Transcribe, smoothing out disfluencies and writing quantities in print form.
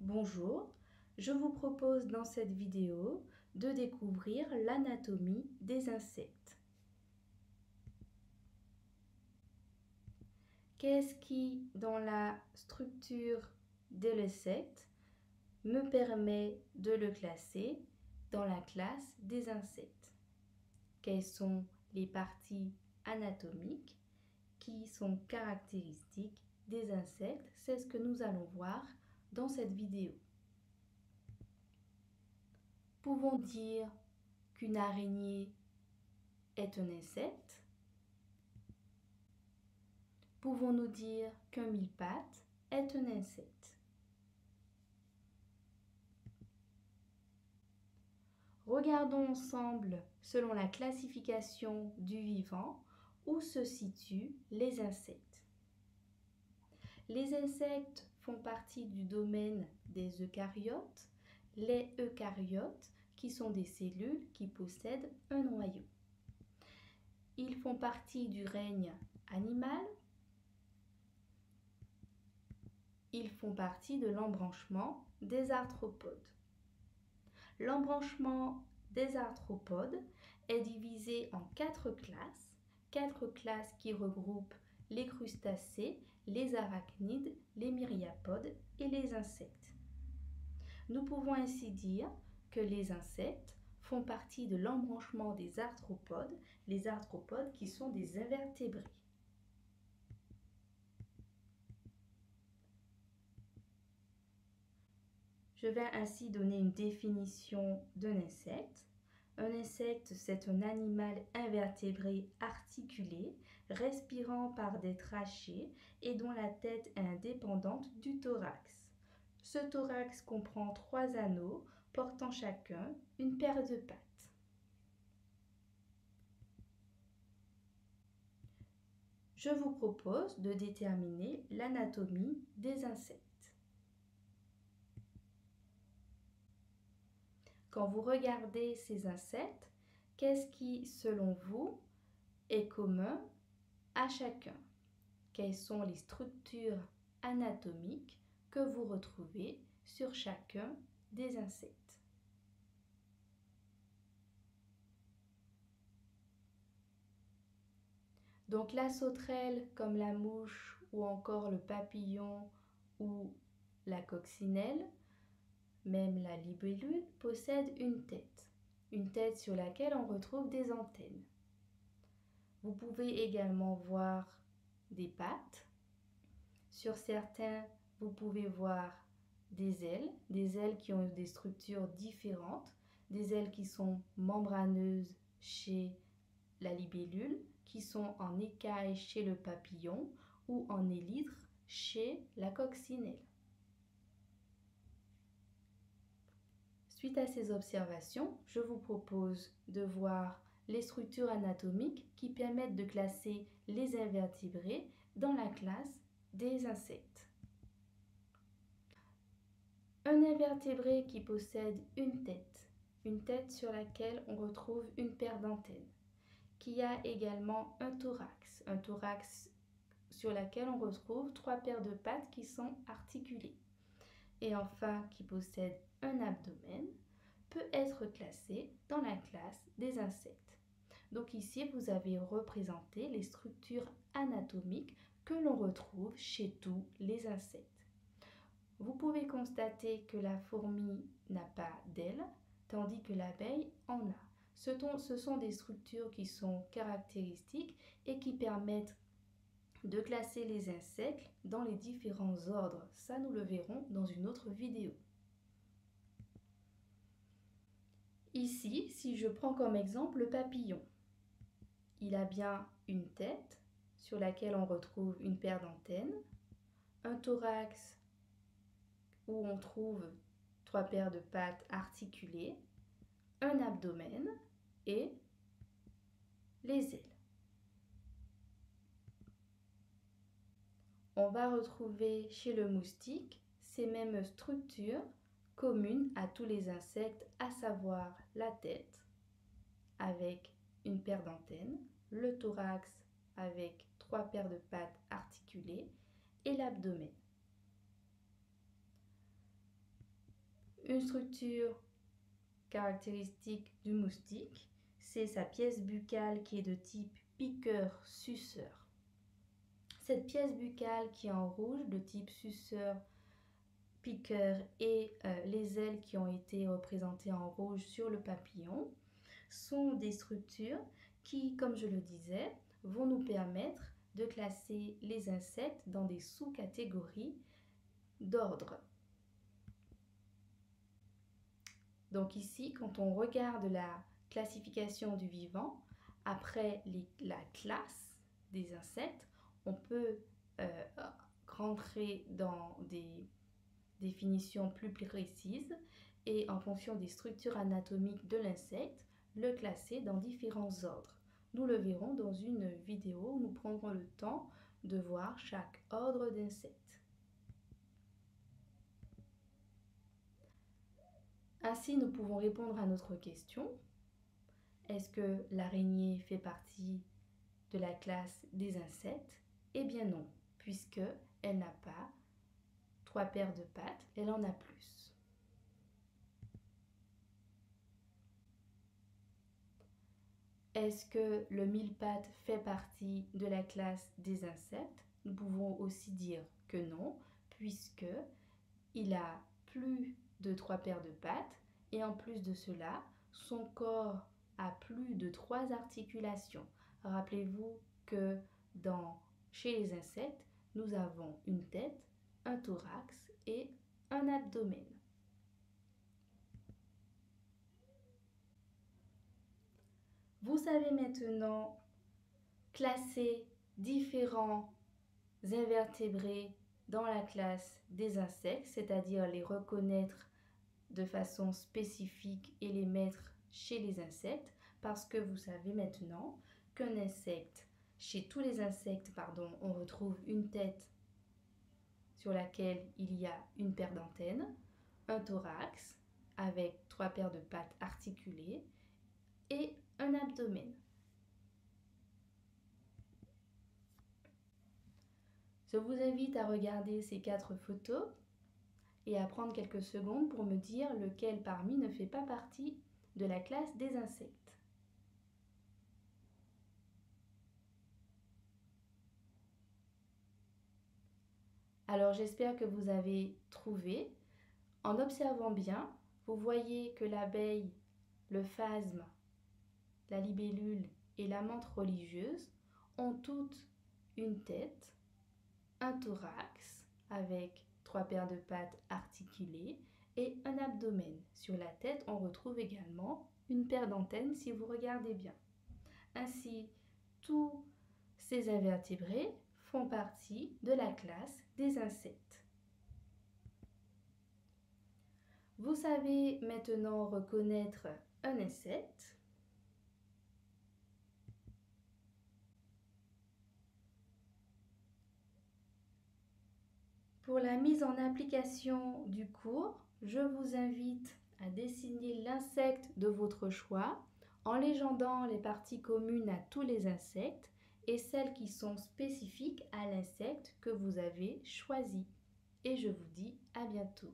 Bonjour, je vous propose dans cette vidéo de découvrir l'anatomie des insectes. Qu'est-ce qui, dans la structure de l'insecte, me permet de le classer dans la classe des insectes? Quelles sont les parties anatomiques qui sont caractéristiques des insectes? C'est ce que nous allons voir dans cette vidéo. Pouvons dire qu'une araignée est un insecte? Pouvons-nous dire qu'un mille-pattes est un insecte? Regardons ensemble, selon la classification du vivant, où se situent les insectes. Les insectes font partie du domaine des eucaryotes, les eucaryotes qui sont des cellules qui possèdent un noyau. Ils font partie du règne animal. Ils font partie de l'embranchement des arthropodes. L'embranchement des arthropodes est divisé en quatre classes qui regroupent les crustacés, les arachnides, les myriapodes et les insectes. Nous pouvons ainsi dire que les insectes font partie de l'embranchement des arthropodes, les arthropodes qui sont des invertébrés. Je vais ainsi donner une définition d'un insecte. Un insecte, c'est un animal invertébré articulé, respirant par des trachées et dont la tête est indépendante du thorax. Ce thorax comprend 3 anneaux portant chacun une paire de pattes. Je vous propose de déterminer l'anatomie des insectes. Quand vous regardez ces insectes, qu'est-ce qui, selon vous, est commun à chacun? Quelles sont les structures anatomiques que vous retrouvez sur chacun des insectes? Donc la sauterelle, comme la mouche ou encore le papillon ou la coccinelle, même la libellule, possède une tête sur laquelle on retrouve des antennes. Vous pouvez également voir des pattes. Sur certains, vous pouvez voir des ailes qui ont des structures différentes, des ailes qui sont membraneuses chez la libellule, qui sont en écaille chez le papillon ou en élytre chez la coccinelle. Suite à ces observations, je vous propose de voir les structures anatomiques qui permettent de classer les invertébrés dans la classe des insectes. Un invertébré qui possède une tête sur laquelle on retrouve une paire d'antennes, qui a également un thorax sur laquelle on retrouve 3 paires de pattes qui sont articulées, et enfin qui possède un abdomen, peut être classé dans la classe des insectes. Donc ici, vous avez représenté les structures anatomiques que l'on retrouve chez tous les insectes. Vous pouvez constater que la fourmi n'a pas d'ailes, tandis que l'abeille en a. Ce sont des structures qui sont caractéristiques et qui permettent de classer les insectes dans les différents ordres. Ça, nous le verrons dans une autre vidéo. Ici, si je prends comme exemple le papillon, il a bien une tête sur laquelle on retrouve une paire d'antennes, un thorax où on trouve 3 paires de pattes articulées, un abdomen et les ailes. On va retrouver chez le moustique ces mêmes structures communes à tous les insectes, à savoir la tête avec une paire d'antennes, le thorax avec 3 paires de pattes articulées et l'abdomen. Une structure caractéristique du moustique, c'est sa pièce buccale qui est de type piqueur-suceur. Cette pièce buccale qui est en rouge de type suceur, piqueur et les ailes qui ont été représentées en rouge sur le papillon sont des structures qui, comme je le disais, vont nous permettre de classer les insectes dans des sous-catégories d'ordre. Donc ici, quand on regarde la classification du vivant, après la classe des insectes, on peut rentrer dans des définitions plus précises et en fonction des structures anatomiques de l'insecte, le classer dans différents ordres. Nous le verrons dans une vidéo où nous prendrons le temps de voir chaque ordre d'insectes. Ainsi, nous pouvons répondre à notre question. Est-ce que l'araignée fait partie de la classe des insectes? Eh bien non, puisqu'elle n'a pas 3 paires de pattes, elle en a plus. Est-ce que le mille-pattes fait partie de la classe des insectes? Nous pouvons aussi dire que non, puisqu'il a plus de 3 paires de pattes et en plus de cela, son corps a plus de 3 articulations. Rappelez-vous que chez les insectes, nous avons une tête, un thorax et un abdomen. Vous savez maintenant classer différents invertébrés dans la classe des insectes, c'est-à-dire les reconnaître de façon spécifique et les mettre chez les insectes, parce que vous savez maintenant qu'un insecte, chez tous les insectes, on retrouve une tête sur laquelle il y a une paire d'antennes, un thorax avec 3 paires de pattes articulées et un abdomen. Je vous invite à regarder ces 4 photos et à prendre quelques secondes pour me dire lequel parmi ne fait pas partie de la classe des insectes. Alors j'espère que vous avez trouvé. En observant bien, vous voyez que l'abeille, le phasme, la libellule et la menthe religieuse ont toutes une tête, un thorax avec 3 paires de pattes articulées et un abdomen. Sur la tête, on retrouve également une paire d'antennes si vous regardez bien. Ainsi, tous ces invertébrés font partie de la classe des insectes. Vous savez maintenant reconnaître un insecte. Pour la mise en application du cours, je vous invite à dessiner l'insecte de votre choix en légendant les parties communes à tous les insectes et celles qui sont spécifiques à l'insecte que vous avez choisi. Et je vous dis à bientôt.